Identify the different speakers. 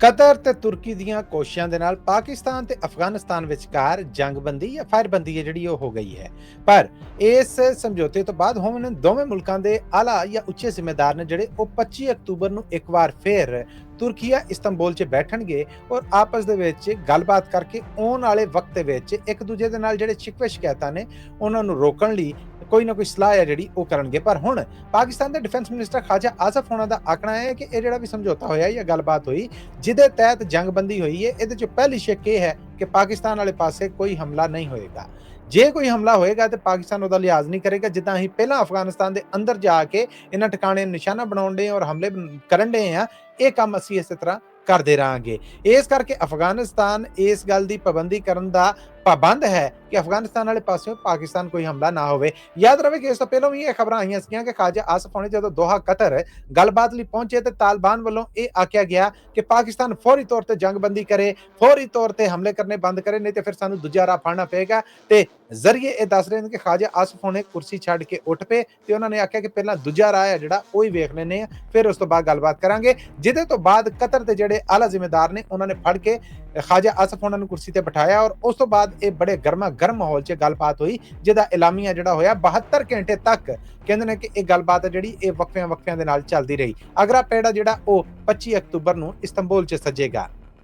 Speaker 1: Qatar ਤੇ ਤੁਰਕੀ ਦੀਆਂ ਕੋਸ਼ਿਸ਼ਾਂ ਦੇ ਨਾਲ ਪਾਕਿਸਤਾਨ ਤੇ ਅਫਗਾਨਿਸਤਾਨ ਵਿਚਕਾਰ ਜੰਗਬੰਦੀ ਜਾਂ ਫਾਇਰਬੰਦੀ ਹੈ ਜਿਹੜੀ ਉਹ ਹੋ ਗਈ ਹੈ। ਪਰ ਇਸ ਸਮਝੌਤੇ ਤੋਂ ਬਾਅਦ ਹੁਣ ਦੋਵੇਂ ਮੁਲਕਾਂ ਦੇ ਆਲਾ ਜਾਂ ਉੱਚੇ ਜ਼ਿੰਮੇਦਾਰ ਨੇ ਜਿਹੜੇ ਉਹ 25 ਅਕਤੂਬਰ ਨੂੰ ਇੱਕ ਵਾਰ ਫਿਰ ਤੁਰਕੀਆ ਇਸਤੰਬੁਲ 'ਚ ਬੈਠਣਗੇ ਔਰ ਆਪਸ ਦੇ ਵਿੱਚ ਗੱਲਬਾਤ ਕਰਕੇ ਆਉਣ ਵਾਲੇ ਵਕਤ ਦੇ ਵਿੱਚ ਇੱਕ ਦੂਜੇ ਦੇ ਨਾਲ ਜਿਹੜੇ ਸ਼ਿਕਵੇ ਸ਼ਿਕਾਇਤਾਂ ਨੇ ਉਹਨਾਂ ਨੂੰ ਰੋਕਣ ਲਈ ਕੋਈ ਨਾ ਕੋਈ ਸਲਾਹ ਹੈ ਜਿਹੜੀ ਉਹ ਕਰਨਗੇ। ਪਰ ਹੁਣ ਪਾਕਿਸਤਾਨ ਦੇ ਡਿਫੈਂਸ ਮਿਨਿਸਟਰ ਖਾਜਾ ਆਸਫ ਹੋਣਾ ਦਾ ਆਖਣਾ ਹੈ ਕਿ ਇਹ ਜਿਹੜਾ ਵੀ ਸਮਝੌਤਾ ਹੋਇਆ ਜਾਂ ਗੱਲਬਾਤ ਹੋਈ ਜਿਹਦੇ ਤਹਿਤ ਜੰਗਬੰਦੀ ਹੋਈ ਹੈ, ਇਹਦੇ 'ਚ ਪਹਿਲੀ ਸ਼ੱਕ ਇਹ ਹੈ ਕਿ ਪਾਕਿਸਤਾਨ ਵਾਲੇ ਪਾਸੇ ਕੋਈ ਹਮਲਾ ਨਹੀਂ ਹੋਏਗਾ। ਜੇ ਕੋਈ ਹਮਲਾ ਹੋਏਗਾ ਤੇ ਪਾਕਿਸਤਾਨ ਉਹਦਾ ਲਿਹਾਜ਼ ਨਹੀਂ ਕਰੇਗਾ, ਜਿੱਦਾਂ ਅਸੀਂ ਪਹਿਲਾਂ ਅਫਗਾਨਿਸਤਾਨ ਦੇ ਅੰਦਰ ਜਾ ਕੇ ਇਹਨਾਂ ਟਿਕਾਣਿਆਂ ਨੂੰ ਨਿਸ਼ਾਨਾ ਬਣਾਉਣ ਦੇ ਔਰ ਹਮਲੇ ਕਰਨ ਦੇ ਆ, ਇਹ ਕੰਮ ਅਸੀਂ ਇਸੇ ਤਰ੍ਹਾਂ ਕਰਦੇ ਰਹਾਂਗੇ। ਇਸ ਕਰਕੇ ਅਫਗਾਨਿਸਤਾਨ ਇਸ ਗੱਲ ਦੀ ਪਾਬੰਦੀ ਕਰਨ ਦਾ ਪਾਬੰਦ ਹੈ ਕਿ ਅਫਗਾਨਿਸਤਾਨ ਵਾਲੇ ਪਾਸਿਓਂ ਪਾਕਿਸਤਾਨ ਕੋਈ ਹਮਲਾ ਨਾ ਹੋਵੇ। ਯਾਦ ਰਵੇ ਕਿ ਇਸ ਤੋਂ ਪਹਿਲਾਂ ਵੀ ਇਹ ਖਬਰਾਂ ਆਈਆਂ ਸੀਗੀਆਂ ਕਿ ਖਾਜਾ ਆਸਫ ਹੋਣੀ ਜਦੋਂ ਦੋਹਾ ਕਤਰ ਗੱਲਬਾਤ ਲਈ ਪਹੁੰਚੇ ਤੇ ਤਾਲਿਬਾਨ ਵੱਲੋਂ ਇਹ ਆਖਿਆ ਗਿਆ ਕਿ ਪਾਕਿਸਤਾਨ ਫੌਰੀ ਤੌਰ ਤੇ ਜੰਗਬੰਦੀ ਕਰੇ, ਫੌਰੀ ਤੌਰ ਤੇ ਹਮਲੇ ਕਰਨੇ ਬੰਦ ਕਰੇ, ਨਹੀਂ ਤੇ ਫਿਰ ਸਾਨੂੰ ਦੂਜਾ ਰਾਹ ਫੜਨਾ ਪਏਗਾ। ਤੇ ਜ਼ਰੀਏ ਇਹ ਦੱਸ ਰਹੇ ਨੇ ਕਿ ਖਾਜਾ ਆਸਫ ਹੋਣੇ ਕੁਰਸੀ ਛੱਡ ਕੇ ਉੱਠ ਪਏ ਤੇ ਉਹਨਾਂ ਨੇ ਆਖਿਆ ਕਿ ਪਹਿਲਾਂ ਦੂਜਾ ਰਾਹ ਹੈ ਜਿਹੜਾ ਉਹ ਹੀ ਵੇਖ ਲੈਨੇ ਆ, ਫਿਰ ਉਸ ਤੋਂ ਬਾਅਦ ਗੱਲਬਾਤ ਕਰਾਂਗੇ। ਜਿਹਦੇ ਤੋਂ ਬਾਅਦ ਕਤਰ ਦੇ ਜਿਹੜੇ ਆਲਾ ਜ਼ਿੰਮੇਦਾਰ ਨੇ ਉਹਨਾਂ ਨੇ ਫੜ ਕੇ ਖਾਜਾ ਆਸਫ ਹੋਣਾ ਨੂੰ ਕੁਰਸੀ ਤੇ ਬਿਠਾਇਆ ਔਰ ਉਸ ਤੋਂ ਬਾਅਦ ਇਹ ਬੜੇ ਗਰਮਾ ਗਰਮ ਮਾਹੌਲ 'ਚ ਗੱਲਬਾਤ ਹੋਈ, ਜਿਹਦਾ ਐਲਾਮੀਆ ਜਿਹੜਾ ਹੋਇਆ 72 ਘੰਟੇ ਤੱਕ ਕਹਿੰਦੇ ਨੇ ਕਿ ਇਹ ਗੱਲਬਾਤ ਜਿਹੜੀ ਇਹ ਵਕਫਿਆਂ ਦੇ ਨਾਲ ਚੱਲਦੀ ਰਹੀ। ਅਗਲਾ ਪੇੜਾ ਜਿਹੜਾ ਉਹ 25 ਅਕਤੂਬਰ ਨੂੰ ਇਸਤੰਬੁਲ 'ਚ ਸੱਜੇਗਾ।